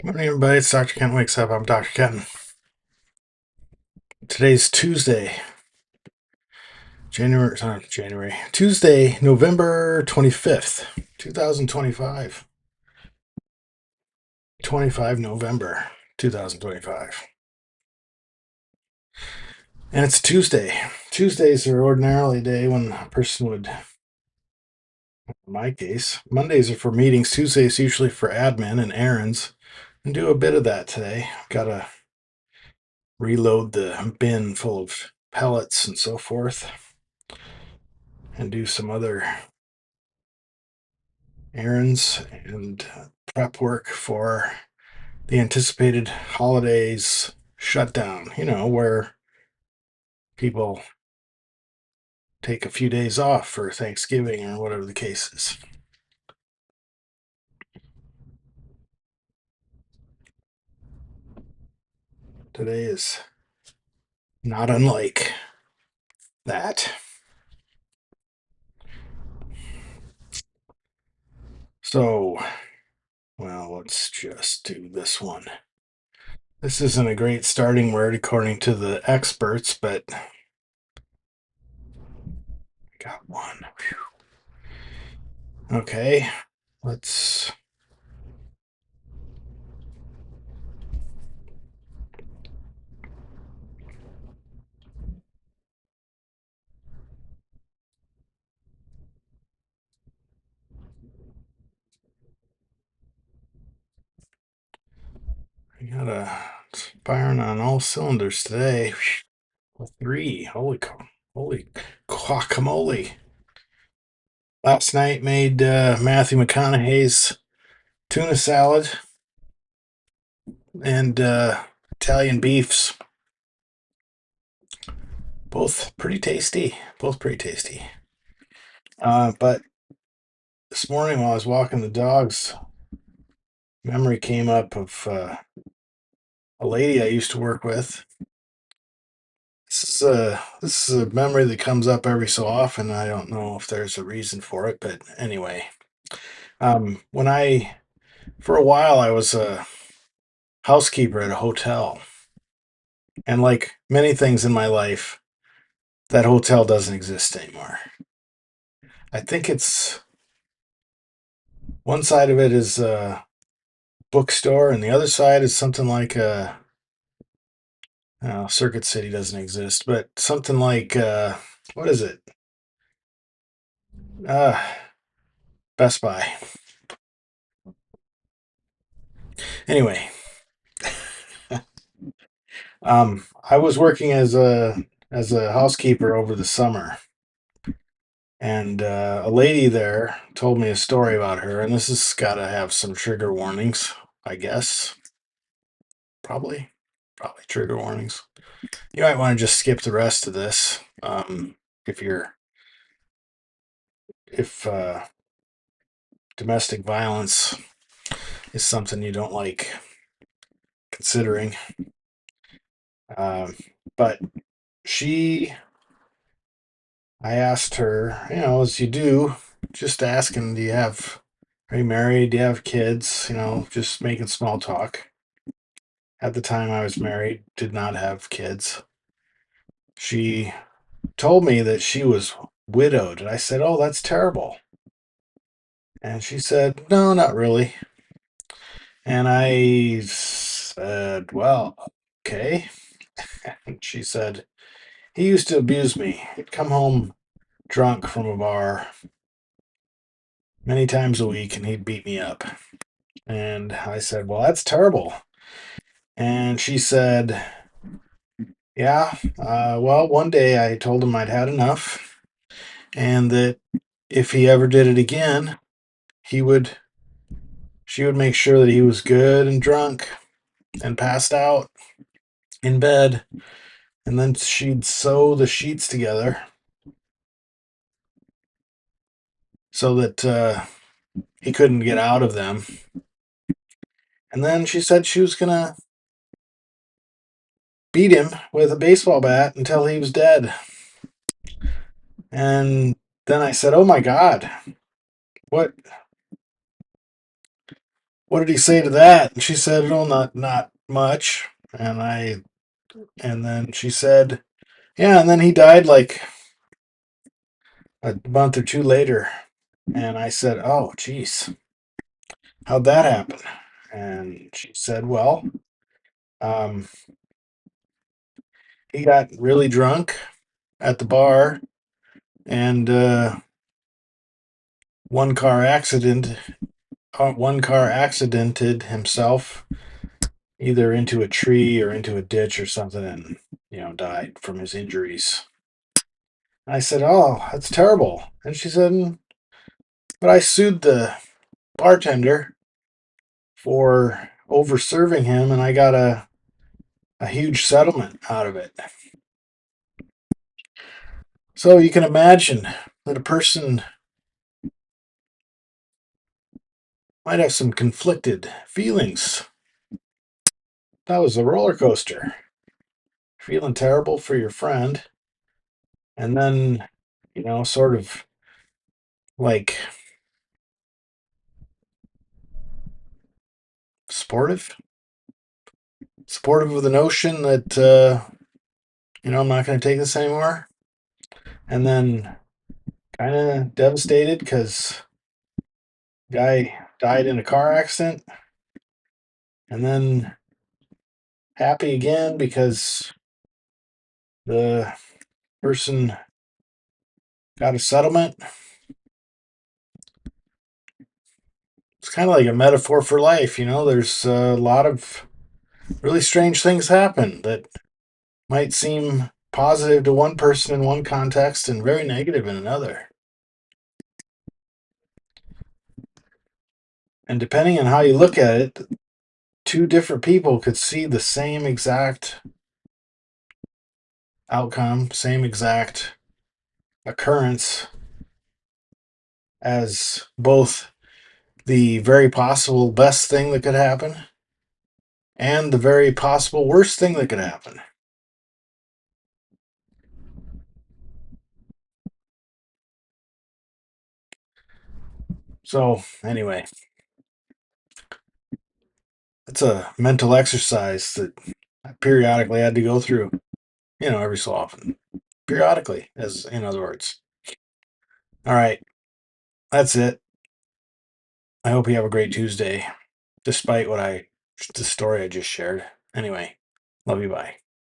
Morning, everybody. It's Dr. Kenton Wakes Up. I'm Dr. Kenton. Today's Tuesday, Tuesday, November 25th, 2025. 25 November 2025. And it's Tuesday. Tuesdays are ordinarily a day when a person would, in my case, Mondays are for meetings, Tuesdays usually for admin and errands. And do a bit of that today. Gotta reload the bin full of pellets and so forth, and do some other errands and prep work for the anticipated holidays shutdown, where people take a few days off for Thanksgiving or whatever the case is. Today is not unlike that. So, well, let's just do this one. This isn't a great starting word according to the experts, but I got one. Whew. Okay, let's. I gotta firing on all cylinders today. Three. Holy guacamole. Last night made Matthew McConaughey's tuna salad and Italian beefs. Both pretty tasty. Both pretty tasty. But this morning while I was walking the dogs, memory came up of a lady I used to work with. This is a memory that comes up every so often. I don't know if there's a reason for it, but anyway, when I for a while I was a housekeeper at a hotel, and like many things in my life, that hotel doesn't exist anymore. I think it's one side of it is a bookstore, and the other side is something like a Circuit City doesn't exist, but something like what is it? Uh, Best Buy. Anyway, I was working as a housekeeper over the summer, and a lady there told me a story about her, and this has got to have some trigger warnings, I guess. Probably trigger warnings. You might want to just skip the rest of this, if you're if domestic violence is something you don't like considering. Um, but she, I asked her, as you do, just asking, are you married? Do you have kids? Just making small talk. At the time I was married, did not have kids. She told me that she was widowed, and I said, "Oh, that's terrible." And she said, "No, not really." And I said, "Well, okay." And she said, "He used to abuse me. He'd come home drunk from a bar many times a week and he'd beat me up." And I said, "Well, that's terrible." And she said, "Yeah, well, one day I told him I'd had enough, and that if he ever did it again, he would, she would make sure that he was good and drunk and passed out in bed, and then she'd sew the sheets together so that he couldn't get out of them. And then she said she was gonna beat him with a baseball bat until he was dead." And then I said, "Oh my God, what what did he say to that? And she said, oh, not much. And then she said, yeah, and then he died like a month or two later. And I said, oh, geez, how'd that happen? And she said, well, um, he got really drunk at the bar, and one car accident, one car accidented himself either into a tree or into a ditch or something, and died from his injuries. I said, oh, that's terrible. And she said, but I sued the bartender for over serving him, and I got a huge settlement out of it. So you can imagine that a person might have some conflicted feelings. That was a roller coaster. Feeling terrible for your friend, and then, sort of like supportive. Supportive of the notion that, I'm not going to take this anymore. And then kind of devastated because guy died in a car accident. And then happy again because the person got a settlement. It's kind of like a metaphor for life, There's a lot of really strange things happen that might seem positive to one person in one context and very negative in another. And depending on how you look at it, two different people could see the same exact outcome, same exact occurrence as both the very possible best thing that could happen and the very possible worst thing that could happen. So, anyway, it's a mental exercise that I periodically had to go through, every so often. Periodically, as in other words. All right, that's it. I hope you have a great Tuesday, despite the story I just shared. Anyway, love you, bye.